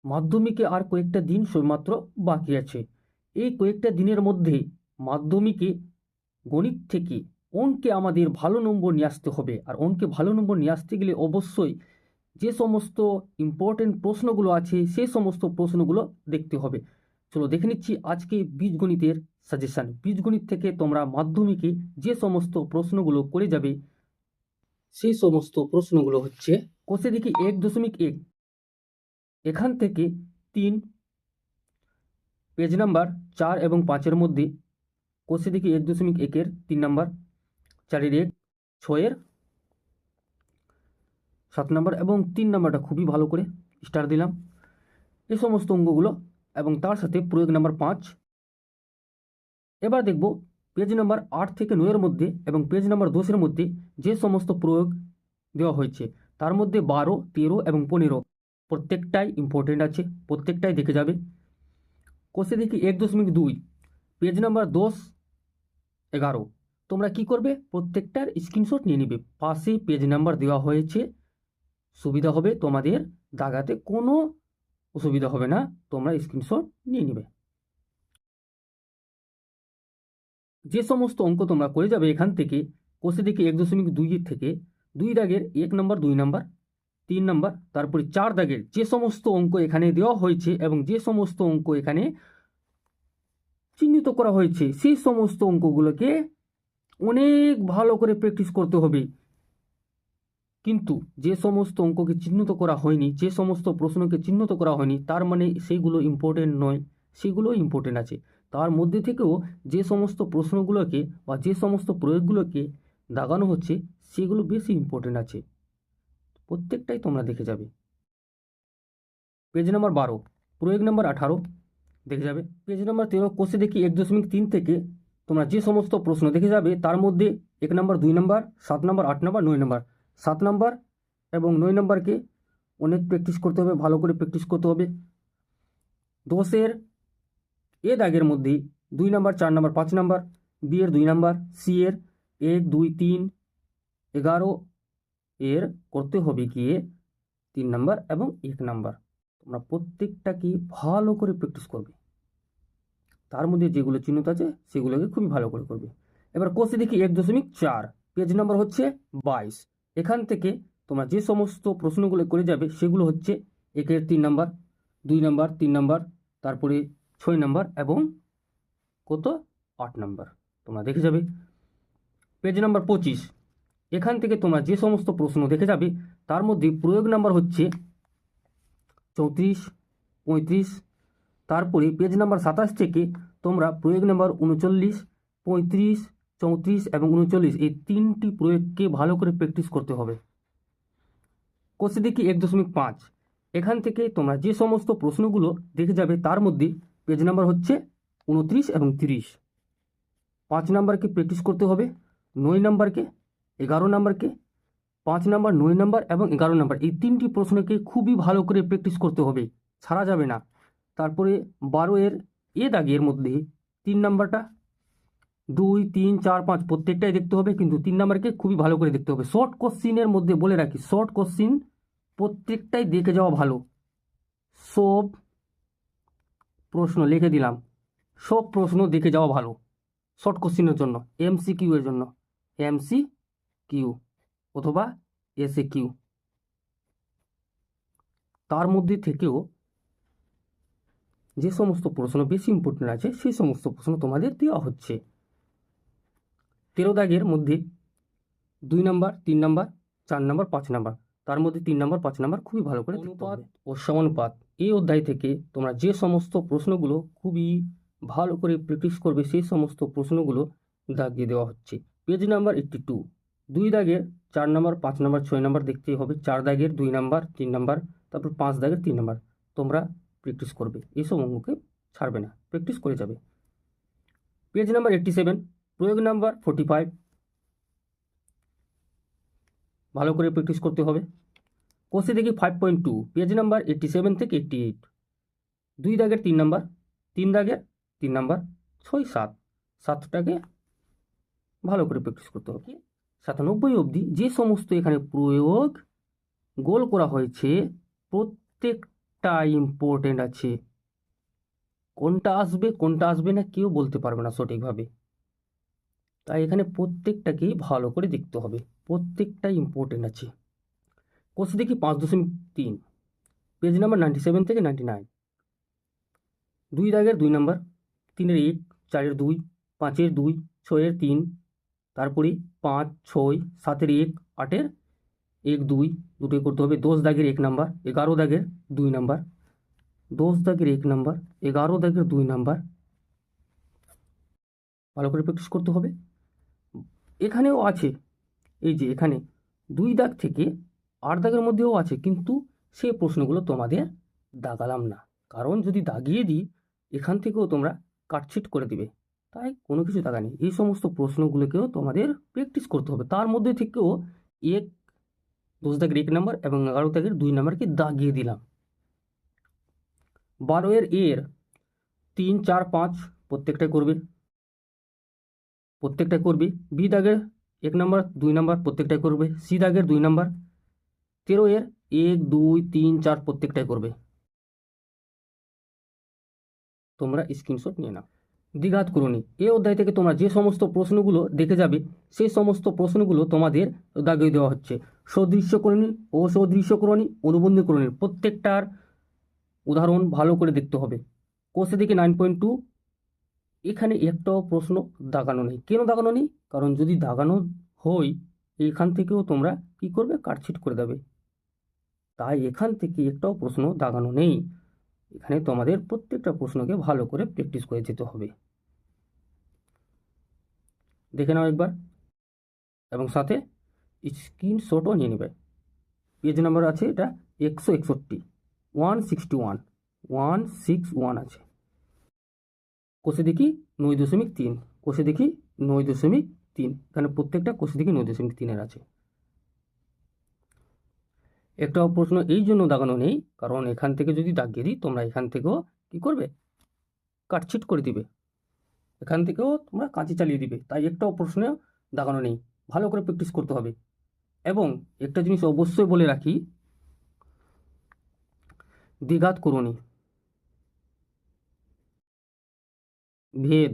মাধ্যমিকে আর কয়েকটা দিন মাত্র বাকি আছে। এই কয়েকটা দিনের মধ্যে মাধ্যমিকে গণিত থেকে অঙ্কে আমাদের ভালো নম্বর নিয়ে আসতে হবে। আর অঙ্কে ভালো নম্বর নিয়ে আসতে গেলে অবশ্যই যে সমস্ত ইম্পর্টেন্ট প্রশ্নগুলো আছে সেই সমস্ত প্রশ্নগুলো দেখতে হবে। চলো দেখে নিচ্ছি আজকে বীজগণিতের সাজেশান। বীজগণিত থেকে তোমরা মাধ্যমিকে যে সমস্ত প্রশ্নগুলো করে যাবে সেই সমস্ত প্রশ্নগুলো হচ্ছে কোষে দেখি 1.1, এখান থেকে 3, পেজ নাম্বার 4 এবং 5-এর মধ্যে কোষে দেখি 1.1-এর 3 নাম্বার, 4-এর 1, 6-এর 7 নাম্বার এবং 3 নাম্বারটা খুবই ভালো করে স্টার দিলাম। এই সমস্ত অঙ্কগুলো এবং তার সাথে প্রয়োগ নাম্বার 5। এবার দেখব পেজ নাম্বার 8 থেকে 9-এর মধ্যে এবং পেজ নাম্বার 10-এর মধ্যে যে সমস্ত প্রয়োগ দেওয়া হয়েছে তার মধ্যে 12, 13 এবং 15 প্রত্যেকটাই ইম্পর্টেন্ট আছে, প্রত্যেকটাই দেখে যাবে। কোষে দেখি 1.2, পেজ নাম্বার 10, 11 তোমরা কি করবে, প্রত্যেকটার স্ক্রিনশট নিয়ে নিবে। পাশে পেজ নাম্বার দেওয়া হয়েছে, সুবিধা হবে তোমাদের, দাগাতে কোনো অসুবিধা হবে না, তোমরা স্ক্রিনশট নিয়ে নিবে। যে সমস্ত অঙ্ক তোমরা করে যাবে এখান থেকে কোষে দেখি 1.2 থেকে 2 দাগের 1 নম্বর, 2 নম্বর, 3 নম্বর, তারপরে 4 দাগের যে সমস্ত অঙ্ক এখানে দেওয়া হয়েছে এবং যে সমস্ত অঙ্ক এখানে চিহ্নিত করা হয়েছে সেই সমস্ত অঙ্কগুলোকে অনেক ভালো করে প্র্যাকটিস করতে হবে। কিন্তু যে সমস্ত অঙ্ককে চিহ্নিত করা হয়নি, যে সমস্ত প্রশ্নকে চিহ্নিত করা হয়নি, তার মানে সেইগুলো ইম্পর্টেন্ট নয়, সেগুলো ইম্পর্টেন্ট আছে। তার মধ্যে থেকেও যে সমস্ত প্রশ্নগুলোকে বা যে সমস্ত প্রয়োগগুলোকে দাগানো হচ্ছে সেগুলো বেশি ইম্পর্টেন্ট আছে, প্রত্যেকটাই তোমরা দেখে যাবে। পেজ নাম্বার 12, প্রয়োগ নাম্বার 18 দেখে যাবে। পেজ নাম্বার 13 কোষে দেখি 1.3 থেকে তোমরা যে সমস্ত প্রশ্ন দেখে যাবে তার মধ্যে 1 নম্বর, 2 নম্বর, 7 নম্বর, 8 নম্বর, 9 নম্বর, 7 নম্বর এবং 9 নম্বরকে অনেক প্র্যাকটিস করতে হবে, ভালো করে প্র্যাকটিস করতে হবে। 10-এর এ দাগের মধ্যে 2 নম্বর, 4 নম্বর, 5 নম্বর, বি এর 2 নম্বর, সি এর 1, 2, 3, 11 এর করতে হবে গিয়ে 3 নম্বর এবং 1 নম্বর। তোমরা প্রত্যেকটাকে ভালো করে প্র্যাকটিস করবে, তার মধ্যে যেগুলো চিহ্নিত আছে সেগুলোকে খুবই ভালো করে করবে। এবার কোষে দেখি 1.4, পেজ নম্বর হচ্ছে 22। এখান থেকে তোমরা যে সমস্ত প্রশ্নগুলো করে যাবে সেগুলো হচ্ছে 1-এর 3 নম্বর, 2 নম্বর, 3 নম্বর, তারপরে 6 নম্বর এবং কত 8 নম্বর তোমরা দেখে যাবে। পেজ নাম্বার 25, এখান থেকে তোমরা যে সমস্ত প্রশ্ন দেখে যাবে তার মধ্যে প্রয়োগ নাম্বার হচ্ছে 34, 35, তারপরে পেজ নাম্বার 27 থেকে তোমরা প্রয়োগ নাম্বার 39, 35, 34 এবং 39 এই 3টি প্রয়োগকে ভালো করে প্র্যাকটিস করতে হবে। কোষে দেখি 1.5, এখান থেকে তোমরা যে সমস্ত প্রশ্নগুলো দেখে যাবে তার মধ্যে পেজ নাম্বার হচ্ছে 29 এবং 30। 5 নাম্বারকে প্র্যাকটিস করতে হবে, 9 নাম্বারকে, 11 নাম্বারকে, 5 নাম্বার, 9 নাম্বার এবং 11 নাম্বার এই 3টি প্রশ্নকে খুবই ভালো করে প্র্যাকটিস করতে হবে, ছাড়া যাবে না। তারপরে 12-এর এ দাগের মধ্যে 3 নাম্বারটা, 2, 3, 4, 5 প্রত্যেকটাই দেখতে হবে, কিন্তু 3 নাম্বারকে খুবই ভালো করে দেখতে হবে। শর্ট কোশ্চিনের মধ্যে বলে রাখি, শর্ট কোশ্চিন প্রত্যেকটাই দেখে যাওয়া ভালো। সব প্রশ্ন লিখে দিলাম, সব প্রশ্ন দেখে যাওয়া ভালো শর্ট কোশ্চিনের জন্য, MCQ এর জন্য, MCQ অথবা SAQ। তার মধ্যে থেকেও যে সমস্ত প্রশ্ন বেশি ইম্পর্টেন্ট আছে সেই সমস্ত প্রশ্ন তোমাদের দেওয়া হচ্ছে। 13 দাগের মধ্যে 2 নাম্বার, 3 নাম্বার, 4 নাম্বার, 5 নাম্বার, তার মধ্যে 3 নাম্বার, 5 নাম্বার খুবই ভালো করে অনুপাত ও সমানুপাত এই অধ্যায় থেকে তোমরা যে সমস্ত প্রশ্নগুলো খুবই ভালো করে প্র্যাকটিস করবে সেই সমস্ত প্রশ্নগুলো দাগিয়ে দেওয়া হচ্ছে। পেজ নাম্বার 82, 2 দাগের 4 নাম্বার, 5 নাম্বার, 6 নাম্বার দেখতেই হবে, 4 দাগের 2 নাম্বার, 3 নাম্বার, তারপর 5 দাগের 3 নাম্বার তোমরা প্র্যাকটিস করবে, এইসব অঙ্ককে ছাড়বে না, প্র্যাকটিস করে যাবে। পেজ নাম্বার 87, প্রয়োগ নাম্বার 45 ভালো করে প্র্যাকটিস করতে হবে। কোষে দেখি 5.2, পেজ নাম্বার 87 থেকে 88, 2 দাগের 3 নাম্বার, 3 দাগের 3 নাম্বার, 6, 7, 7টাকে ভালো করে প্র্যাকটিস করতে হবে। 97 অবধি যে সমস্ত এখানে প্রয়োগ গোল করা হয়েছে প্রত্যেকটা ইম্পর্টেন্ট আছে। কোনটা আসবে না কেউ বলতে পারবে না সঠিকভাবে। তাই এখানে প্রত্যেকটাকেই ভালো করে দেখতে হবে, প্রত্যেকটাই ইম্পর্টেন্ট আছে। কোর্স দেখি 5.3, পেজ নাম্বার 97 থেকে 99। 2 দাগের 2 নাম্বার, 3-এর 1, 4-এর 2, 5-এর 2, 6-এর 3, তারপরে 5, 6, 7-এর 1, 8-এর 1, 2 দুটোই করতে হবে। 10 দাগের 1 নাম্বার, 11 দাগের 2 নাম্বার, 10 দাগের 1 নাম্বার, 11 দাগের 2 নাম্বার, ভালো করে প্র্যাকটিস করতে হবে। এখানেও আছে, এই যে এখানে 2 দাগ থেকে 8 দাগের মধ্যেও আছে, কিন্তু সেই প্রশ্নগুলো তোমাদের দাগালাম না, কারণ যদি দাগিয়ে দিই এখান থেকেও তোমরা কাটছিট করে দিবে, তাই কোনো কিছু দাগা নেই। এই সমস্ত প্রশ্নগুলোকেও তোমাদের প্র্যাকটিস করতে হবে। তার মধ্যে থেকেও 10 দাগের 1 নাম্বার এবং 11 দাগের 2 নাম্বারকে দাগিয়ে দিলাম। 12-এর 3, 4, 5 প্রত্যেকটাই করবে। বি দাগের 1 নাম্বার 2 নাম্বার প্রত্যেকটাই করবে। সি দাগের 2 নাম্বার। 13-এর 1, 2, 3, 4 প্রত্যেকটাই করবে। তোমরা স্ক্রিনশট নিয়ে নাও। দ্বিঘাত করণী, এই অধ্যায় থেকে তোমরা যে সমস্ত প্রশ্নগুলো দেখে যাবে সেই সমস্ত প্রশ্নগুলো তোমাদের দাগিয়ে দেওয়া হচ্ছে। সদৃশ্যকরণী, অসদৃশ্যকরণী, অনুবন্ধীকরণীর প্রত্যেকটার উদাহরণ ভালো করে দেখতে হবে। কোর্সে দেখি 9.2, এখানে একটাও প্রশ্ন দাগানো নেই। কেন দাগানো নেই? কারণ যদি দাগানো হয় এখান থেকেও তোমরা কি করবে, কাটছিট করে দেবে। তাই এখান থেকে একটাও প্রশ্ন দাগানো নেই। এখানে তোমাদের প্রত্যেকটা প্রশ্নকে ভালো করে প্র্যাকটিস করে যেতে হবে। দেখে নাও একবার, এবং সাথে স্ক্রিনশটও নিয়ে নেবে। পেজ নাম্বার আছে এটা 161, 161 আছে। কোষে দেখি 9.3, কোষে দেখি 9.3, এখানে প্রত্যেকটা কোষে দেখি 9.3-এর আছে। একটাও প্রশ্ন এই জন্য দাগানো নেই কারণ এখান থেকে যদি দাগিয়ে দিই তোমরা এখান থেকেও কি করবে, কাটছিট করে দিবে। এখান থেকেও তোমরা কাঁচি চালিয়ে দিবে, তাই একটাও প্রশ্ন দাগানো নেই। ভালো করে প্র্যাকটিস করতে হবে। এবং একটা জিনিস অবশ্যই বলে রাখি, দ্বিঘাত করণী, ভেদ,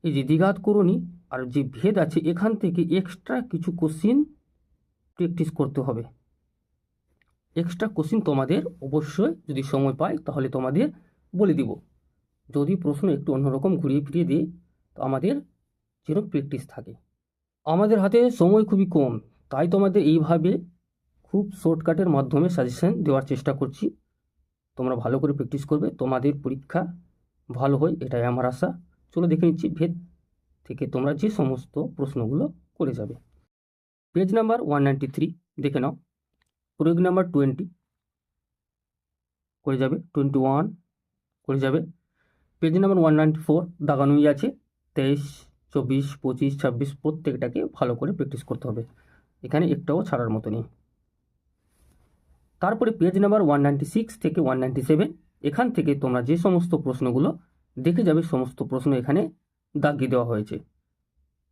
এই যে দ্বিঘাত করণী আর যে ভেদ আছে এখান থেকে এক্সট্রা কিছু কোশ্চিন প্র্যাকটিস করতে হবে। এক্সট্রা কোশ্চিন তোমাদের অবশ্যই যদি সময় পাই তাহলে তোমাদের বলে দিব। যদি প্রশ্ন একটু অন্যরকম ঘুরিয়ে ফিরিয়ে দিই তো আমাদের যেন প্র্যাকটিস থাকে। আমাদের হাতে সময় খুবই কম, তাই তোমাদের এইভাবে খুব শর্টকাটের মাধ্যমে সাজেশন দেওয়ার চেষ্টা করছি। তোমরা ভালো করে প্র্যাকটিস করবে, তোমাদের পরীক্ষা ভালো হয় এটাই আমার আশা। চলো দেখে নিচ্ছি ভেদ থেকে তোমরা যে সমস্ত প্রশ্নগুলো করে যাবে। পেজ নাম্বার 193 দেখে নাও। প্রয়োগ নাম্বার 20 করে যাবে, 21 করে যাবে। পেজ নাম্বার 194 দাগানোই আছে। 23, 24, 25, 26 প্রত্যেকটাকে ভালো করে প্র্যাকটিস করতে হবে, এখানে একটাও ছাড়ার মতো নেই। তারপরে পেজ নাম্বার 196 থেকে 197, এখান থেকে তোমরা যে সমস্ত প্রশ্নগুলো দেখে যাবে সমস্ত প্রশ্ন এখানে দাগিয়ে দেওয়া হয়েছে।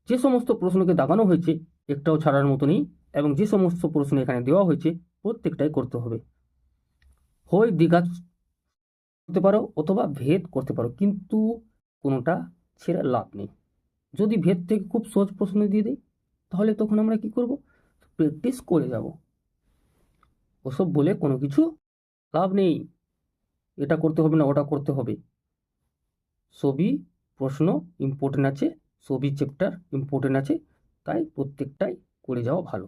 যে সমস্ত প্রশ্নকে দাগানো হয়েছে একটাও ছাড়ার মতো নেই, এবং যে সমস্ত প্রশ্ন এখানে দেওয়া হয়েছে প্রত্যেকটাই করতে হবে। হয় দ্বিঘাত করতে পারো অথবা ভেদ করতে পারো, কিন্তু কোনোটা ছেড়ে লাভ নেই। যদি ভেদ থেকে খুব সহজ প্রশ্ন দিয়ে দেয় তাহলে তখন আমরা কি করব, প্র্যাকটিস করে যাব। ওসব বলে কোনো কিছু লাভ নেই, এটা করতে হবে না ওটা করতে হবে। সবই প্রশ্ন ইম্পর্টেন্ট আছে, সবই চ্যাপ্টার ইম্পর্টেন্ট আছে, তাই প্রত্যেকটাই করে যাওয়া ভালো।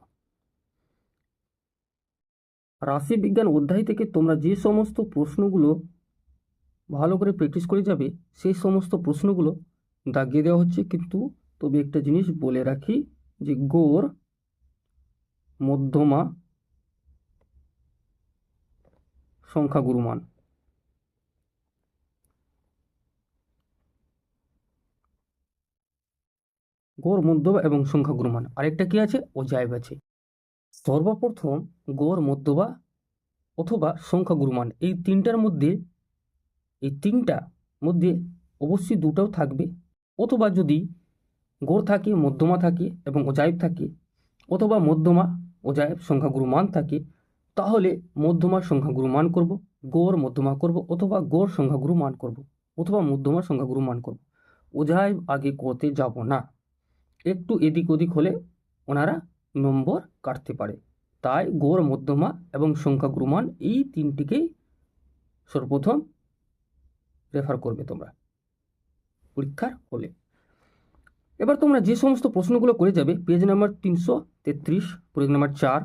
রাশিবিজ্ঞান অধ্যায় থেকে তোমরা যে সমস্ত প্রশ্নগুলো ভালো করে প্র্যাকটিস করে যাবে সেই সমস্ত প্রশ্নগুলো দাগিয়ে দেওয়া হচ্ছে। কিন্তু তবে একটা জিনিস বলে রাখি যে গড়, মধ্যমা, সংখ্যাগুরুমান, গড়, মধ্যমা এবং সংখ্যাগুরুমান, আরেকটা কি আছে, অজায়ব আছে। সর্বপ্রথম গড়, মধ্যমা অথবা সংখ্যাগুরুমান, এই তিনটার মধ্যে অবশ্যই দুটাও থাকবে, অথবা যদি গড় থাকে, মধ্যমা থাকে এবং অজায়ব থাকে, অথবা মধ্যমা, অজায়ব, সংখ্যাগুরুমান থাকে, তাহলে মধ্যমার সংখ্যাগুরু মান করব, গড় মধ্যমা করব, অথবা গড় সংখ্যাগুরু মান করব, অথবা মধ্যমার সংখ্যাগুরু মান করব। ওঝাই আগে করতে যাব না, একটু এদিক ওদিক হলে ওনারা নম্বর কাটতে পারে। তাই গড় মধ্যমা এবং সংখ্যাগুরু মান এই তিনটিকেই সর্বপ্রথম রেফার করবে তোমরা পরীক্ষার হলে। এবার তোমরা যে সমস্ত প্রশ্নগুলো করে যাবে, পেজ নাম্বার 333 প্রয়োগ নাম্বার 4,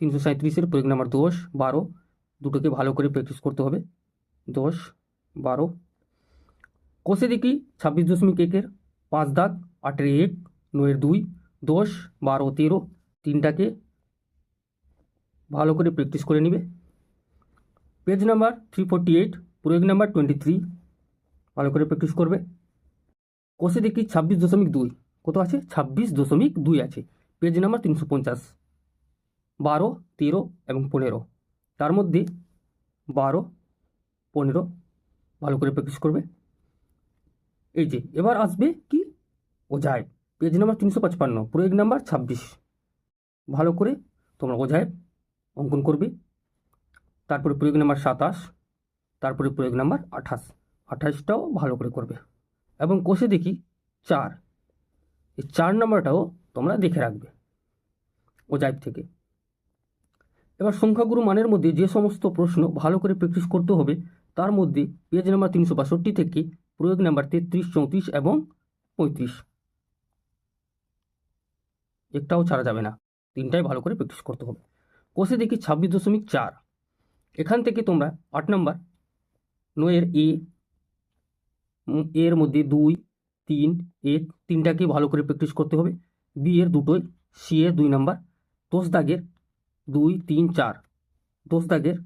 337-এর প্রয়োগ নাম্বার 10, 12 দুটোকে ভালো করে প্র্যাকটিস করতে হবে। 10, 12 কষে দেখি 26.1-এর 5 দাগ, 8-এর 1, 9-এর 2, 10, 12, 13 তিনটাকে ভালো করে প্র্যাকটিস করে নিবে। পেজ নাম্বার 348 প্রয়োগ নাম্বার 23 ভালো করে প্র্যাকটিস করবে। কষে দেখি 26.2 কত আছে, 26.2 আছে, পেজ নাম্বার 350, 12, 13 এবং 15 তার মধ্যে 12, 15 ভালো করে প্র্যাকটিস করবে। এই যে এবার আসবে কি ওঝায়, পেজ নাম্বার 355 প্রয়োগ নাম্বার 26 ভালো করে তোমরা ওঝায় অঙ্কন করবে। তারপরে প্রয়োগ নাম্বার 27, তারপরে প্রয়োগ নাম্বার 28টাও ভালো করে করবে। এবং কষে দেখি 4, এই 4 নাম্বারটাও তোমরা দেখে রাখবে ওঝাই থেকে। এবার সংখ্যাগুরু মানের মধ্যে যে সমস্ত প্রশ্ন ভালো করে প্র্যাকটিস করতে হবে তার মধ্যে পেজ নাম্বার 362 থেকে প্রয়োগ নাম্বার 33, 34 এবং 35 একটাও ছাড়া যাবে না, তিনটাই ভালো করে প্র্যাকটিস করতে হবে। কষে দেখি 26.4 এখান থেকে তোমরা 8 নাম্বার 9-এর এর মধ্যে 2, 3, 1 তিনটাকে ভালো করে প্র্যাকটিস করতে হবে। বি এর দুটোই, সি এর 2 নাম্বার, 10 দাগের 2, 3, 4, 10 দাগের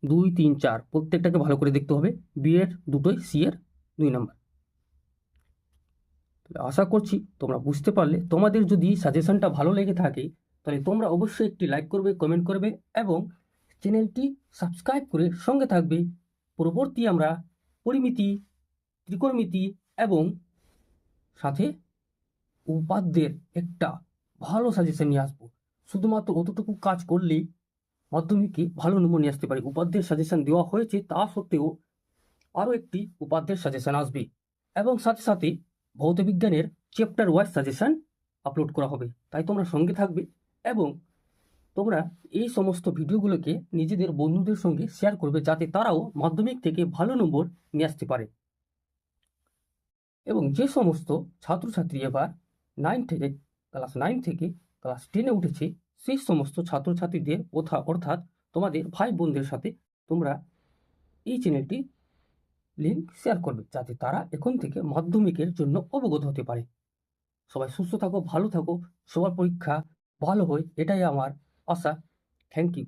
2, 3, 4 প্রত্যেকটাকে ভালো করে দেখতে হবে। বি এর দুটোই, সি এর 2 নাম্বার। আশা করছি তোমরা বুঝতে পারলে। তোমাদের যদি সাজেশনটা ভালো লেগে থাকে তাহলে তোমরা অবশ্যই একটি লাইক করবে, কমেন্ট করবে এবং চ্যানেলটি সাবস্ক্রাইব করে সঙ্গে থাকবে। পরবর্তী আমরা পরিমিতি, ত্রিকোণমিতি এবং সাথে উপাদ্যের একটা ভালো সাজেশন নিয়ে আসবো। শুধুমাত্র অতটুকু কাজ করলেই মাধ্যমিকে ভালো নম্বর নিয়ে আসতে পারে। উপাদ্যের সাজেশন দেওয়া হয়েছে, তা সত্ত্বেও আরও একটি উপাদ্যের সাজেশন আসবে এবং সাথে সাথে ভৌতবিজ্ঞানের চ্যাপ্টার ওয়াইজ সাজেশন আপলোড করা হবে। তাই তোমরা সঙ্গে থাকবে এবং তোমরা এই সমস্ত ভিডিওগুলোকে নিজেদের বন্ধুদের সঙ্গে শেয়ার করবে যাতে তারাও মাধ্যমিক থেকে ভালো নম্বর নিয়ে আসতে পারে। এবং যে সমস্ত ছাত্রছাত্রী এবার ক্লাস 9 থেকে ক্লাস 10-এ উঠেছে সেই সমস্ত ছাত্রছাত্রীদের অর্থাৎ তোমাদের ভাই বোনদের সাথে তোমরা এই চ্যানেলটি লিঙ্ক শেয়ার করবে যাতে তারা এখন থেকে মাধ্যমিকের জন্য অবগত হতে পারে। সবাই সুস্থ থাকো, ভালো থাকো, সবার পরীক্ষা ভালো হয় এটাই আমার আশা। Thank you.